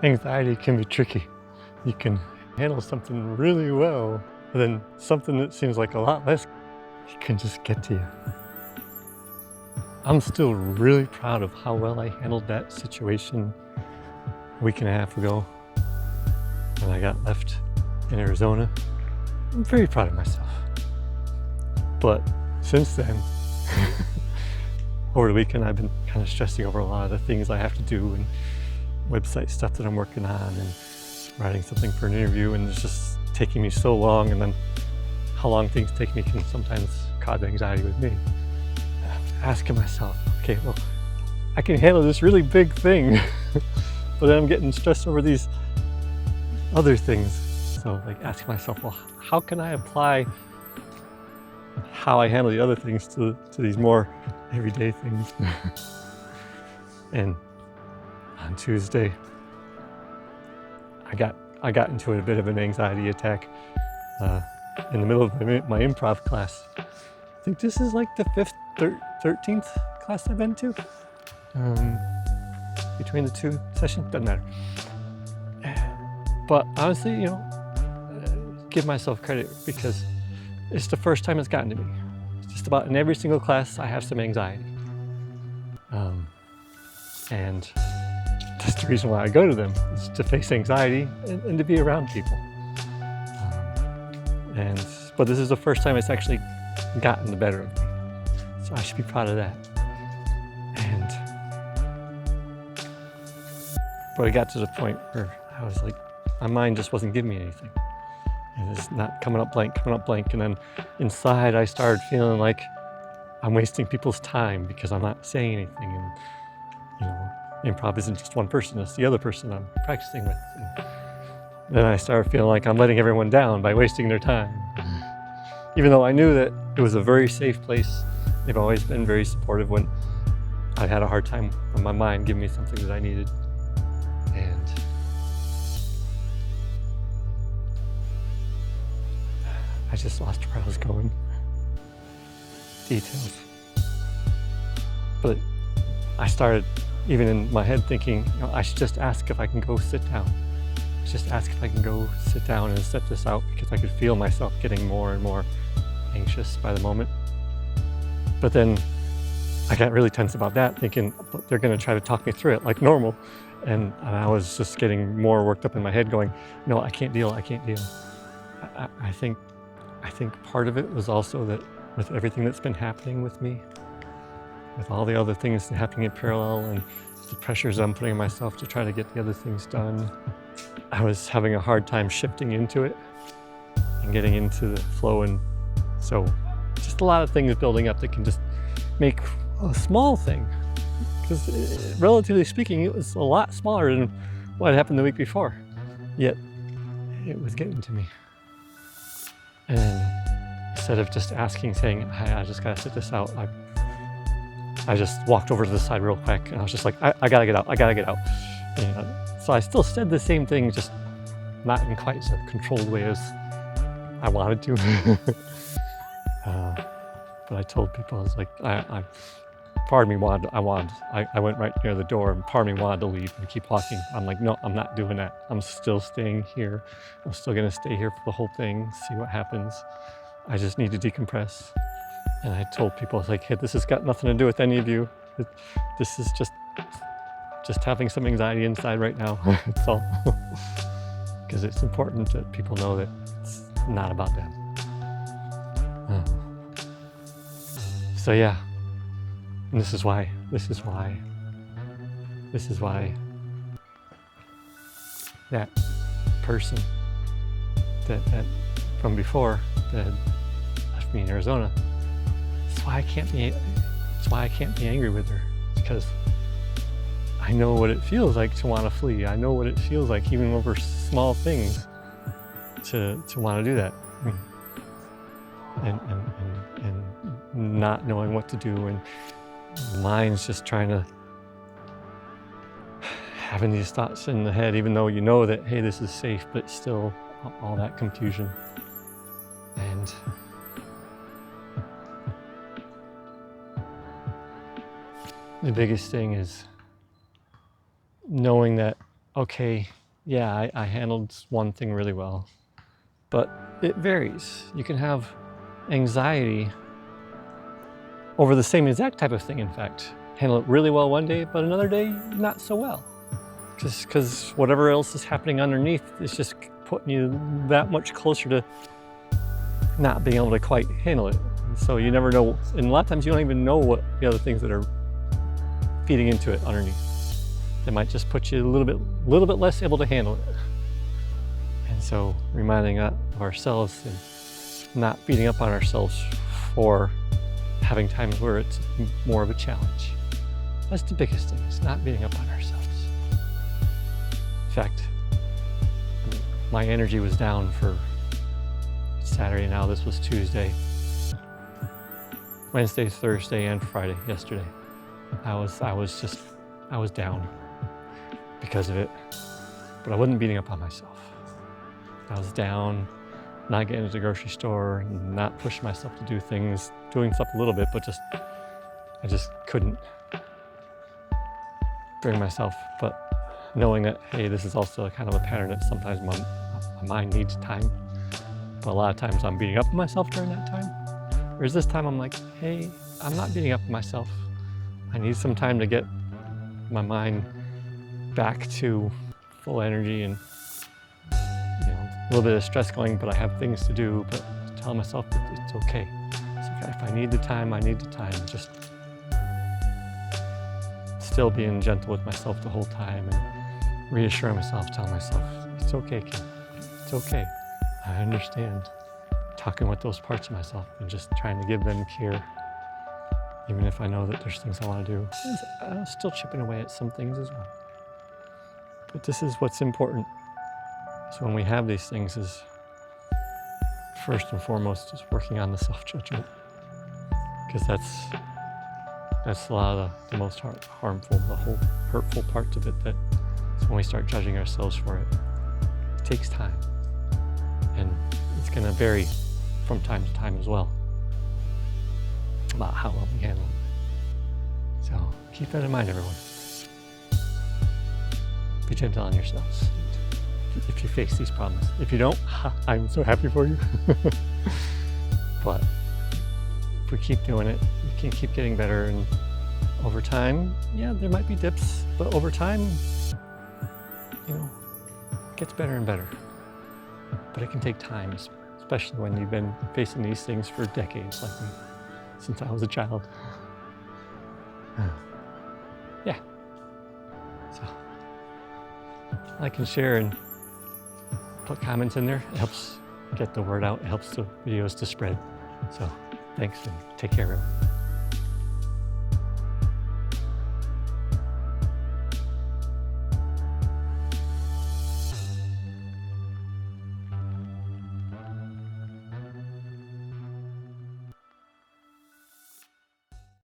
Anxiety can be tricky. You can handle something really well, but then something that seems like a lot less, it can just get to you. I'm still really proud of how well I handled that situation a week and a half ago when I got left in Arizona. I'm very proud of myself. But since then, over the weekend, I've been kind of stressing over a lot of the things I have to do and website stuff that I'm working on and writing something for an interview, and it's just taking me so long, and then how long things take me can sometimes cause anxiety with me. And I'm asking myself, okay, well, I can handle this really big thing, but then I'm getting stressed over these other things. So like asking myself, well, how can I apply how I handle the other things to these more everyday things? And on Tuesday, I got into a bit of an anxiety attack in the middle of my improv class. I think this is like the 13th class I've been to. Between the two sessions, doesn't matter. But honestly, give myself credit because it's the first time it's gotten to me. Just about in every single class, I have some anxiety. And that's the reason why I go to them, is to face anxiety and to be around people. But this is the first time it's actually gotten the better of me. So I should be proud of that. But I got to the point where I was like, my mind just wasn't giving me anything. And it's not coming up blank. And then inside I started feeling like I'm wasting people's time because I'm not saying anything. And improv isn't just one person, it's the other person I'm practicing with. And then I started feeling like I'm letting everyone down by wasting their time. Even though I knew that it was a very safe place. They've always been very supportive when I had a hard time with my mind giving me something that I needed. And I just lost where I was going. Details. But I started, even in my head, thinking, I should just ask if I can go sit down. Just ask if I can go sit down and set this out, because I could feel myself getting more and more anxious by the moment. But then I got really tense about that, thinking they're going to try to talk me through it like normal. And I was just getting more worked up in my head going, no, I can't deal. I think part of it was also that with everything that's been happening with me, with all the other things happening in parallel and the pressures I'm putting on myself to try to get the other things done, I was having a hard time shifting into it and getting into the flow. And so just a lot of things building up that can just make a small thing, because relatively speaking, it was a lot smaller than what happened the week before, yet it was getting to me. And instead of just saying, hey, I just gotta sit this out, I just walked over to the side real quick, and I was just like, I gotta get out. So I still said the same thing, just not in quite as a controlled way as I wanted to. But I told people, I was like, part of me I went right near the door, and part of me wanted to leave and keep walking. I'm like, no, I'm not doing that. I'm still staying here. I'm still gonna stay here for the whole thing, see what happens. I just need to decompress. And I told people, I was like, hey, this has got nothing to do with any of you. This is just having some anxiety inside right now, that's all. Because it's important that people know that it's not about them. So yeah, and this is why that person that from before that had left me in Arizona, that's why I can't be angry with her, because I know what it feels like to want to flee. I know what it feels like, even over small things, to want to do that. And not knowing what to do, and the mind's just trying to having these thoughts in the head, even though you know that, hey, this is safe, but still all that confusion. And the biggest thing is knowing that okay, yeah, I handled one thing really well, but it varies. You can have anxiety over the same exact type of thing, in fact. Handle it really well one day, but another day, not so well. Just because whatever else is happening underneath is just putting you that much closer to not being able to quite handle it. And so you never know, and a lot of times you don't even know what the other things that are feeding into it underneath. They might just put you a little bit less able to handle it. And so reminding of ourselves and not beating up on ourselves for having times where it's more of a challenge. That's the biggest thing, is not beating up on ourselves. In fact, my energy was down for Saturday now, this was Tuesday, Wednesday, Thursday, and Friday, yesterday. I was down because of it, but I wasn't beating up on myself. I was down, not getting to the grocery store, not pushing myself to do things, doing stuff a little bit, but I just couldn't bring myself. But knowing that, hey, this is also kind of a pattern that sometimes my mind needs time. But a lot of times I'm beating up on myself during that time. Whereas this time I'm like, hey, I'm not beating up on myself. I need some time to get my mind back to full energy and a little bit of stress going, but I have things to do, but tell myself that it's okay. So if I need the time, I need the time. Just still being gentle with myself the whole time and reassuring myself, telling myself, it's okay, kid. It's okay. I understand. Talking with those parts of myself and just trying to give them care, even if I know that there's things I want to do. I'm still chipping away at some things as well. But this is what's important. So when we have these things, is first and foremost is working on the self-judgment, because that's a lot of the most harmful, the whole hurtful parts of it. That is when we start judging ourselves for it. It takes time, and it's going to vary from time to time as well about how well we handle it. So keep that in mind, everyone. Be gentle on yourselves if you face these problems. If you don't, I'm so happy for you. But if we keep doing it, we can keep getting better, and over time, yeah, there might be dips, but over time, it gets better and better. But it can take time, especially when you've been facing these things for decades, like me, since I was a child. Yeah. So, like and share and put comments in there. It helps get the word out. It helps the videos to spread. So thanks, and take care, everyone.